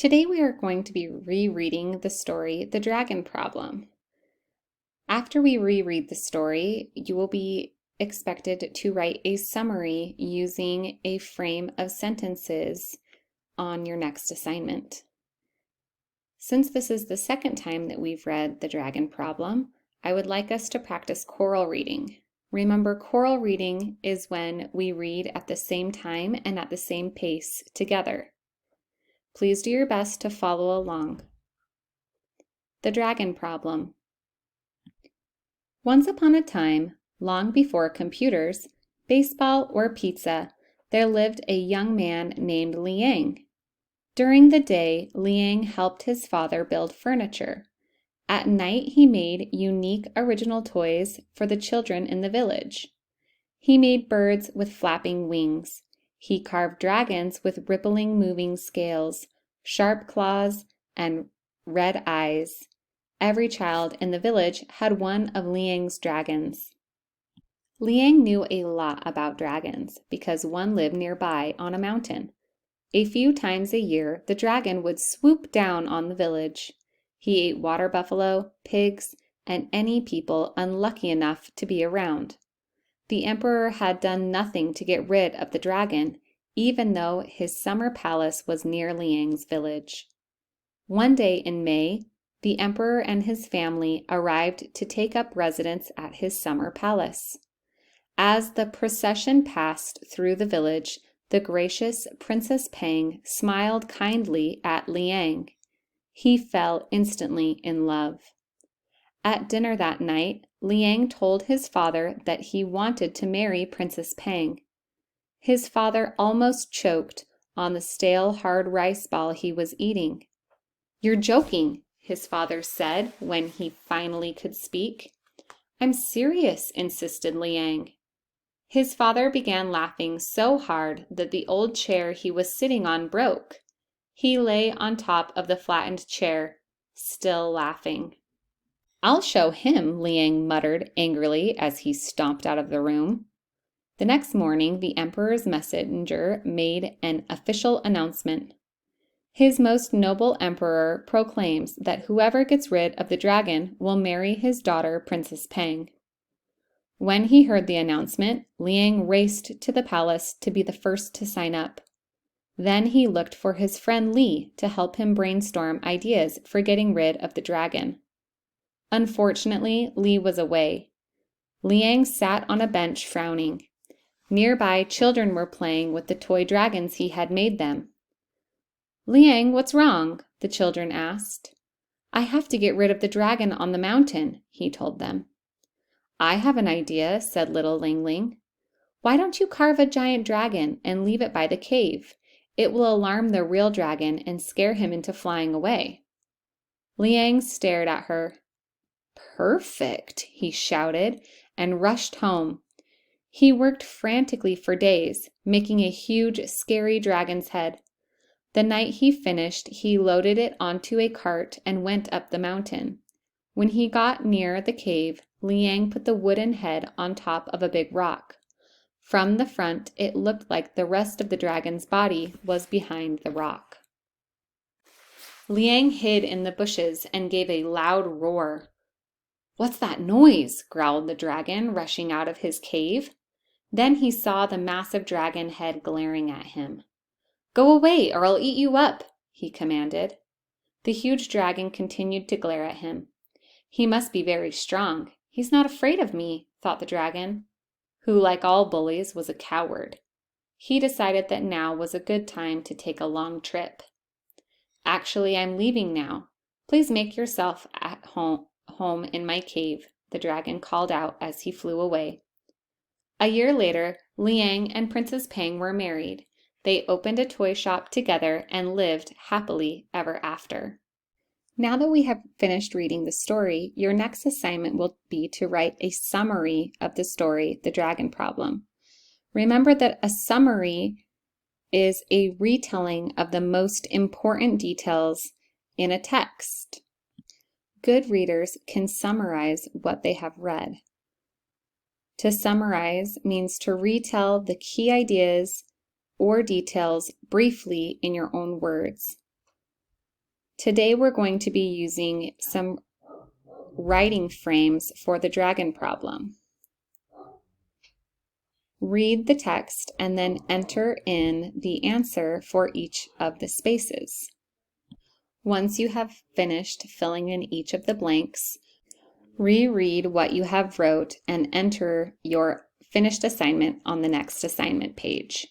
Today we are going to be rereading the story, The Dragon Problem. After we reread the story, you will be expected to write a summary using a frame of sentences on your next assignment. Since this is the second time that we've read The Dragon Problem, I would like us to practice choral reading. Remember, choral reading is when we read at the same time and at the same pace together. Please do your best to follow along. The Dragon Problem. Once upon a time, long before computers, baseball, or pizza, there lived a young man named Liang. During the day, Liang helped his father build furniture. At night, he made unique original toys for the children in the village. He made birds with flapping wings. He carved dragons with rippling moving scales, sharp claws, and red eyes. Every child in the village had one of Liang's dragons. Liang knew a lot about dragons because one lived nearby on a mountain. A few times a year, the dragon would swoop down on the village. He ate water buffalo, pigs, and any people unlucky enough to be around. The emperor had done nothing to get rid of the dragon, even though his summer palace was near Liang's village. One day in May, the emperor and his family arrived to take up residence at his summer palace. As the procession passed through the village, the gracious Princess Pang smiled kindly at Liang. He fell instantly in love. At dinner that night, Liang told his father that he wanted to marry Princess Pang. His father almost choked on the stale, hard rice ball he was eating. "You're joking," his father said when he finally could speak. "I'm serious," insisted Liang. His father began laughing so hard that the old chair he was sitting on broke. He lay on top of the flattened chair, still laughing. "I'll show him," Liang muttered angrily as he stomped out of the room. The next morning, the emperor's messenger made an official announcement. "His most noble emperor proclaims that whoever gets rid of the dragon will marry his daughter, Princess Pang." When he heard the announcement, Liang raced to the palace to be the first to sign up. Then he looked for his friend Li to help him brainstorm ideas for getting rid of the dragon. Unfortunately, Li was away. Liang sat on a bench frowning. Nearby, children were playing with the toy dragons he had made them. "Liang, what's wrong?" the children asked. "I have to get rid of the dragon on the mountain," he told them. "I have an idea," said little Ling Ling. "Why don't you carve a giant dragon and leave it by the cave? It will alarm the real dragon and scare him into flying away." Liang stared at her. "Perfect," he shouted and rushed home. He worked frantically for days, making a huge, scary dragon's head. The night he finished, he loaded it onto a cart and went up the mountain. When he got near the cave, Liang put the wooden head on top of a big rock. From the front, it looked like the rest of the dragon's body was behind the rock. Liang hid in the bushes and gave a loud roar. "What's that noise?" growled the dragon, rushing out of his cave. Then he saw the massive dragon head glaring at him. "Go away, or I'll eat you up," he commanded. The huge dragon continued to glare at him. "He must be very strong. He's not afraid of me," thought the dragon, who, like all bullies, was a coward. He decided that now was a good time to take a long trip. "Actually, I'm leaving now. Please make yourself at home in my cave," the dragon called out as he flew away. A year later, Liang and Princess Pang were married. They opened a toy shop together and lived happily ever after. Now that we have finished reading the story, your next assignment will be to write a summary of the story, The Dragon Problem. Remember that a summary is a retelling of the most important details in a text. Good readers can summarize what they have read. To summarize means to retell the key ideas or details briefly in your own words. Today we're going to be using some writing frames for the dragon problem. Read the text and then enter in the answer for each of the spaces. Once you have finished filling in each of the blanks, reread what you have wrote and enter your finished assignment on the next assignment page.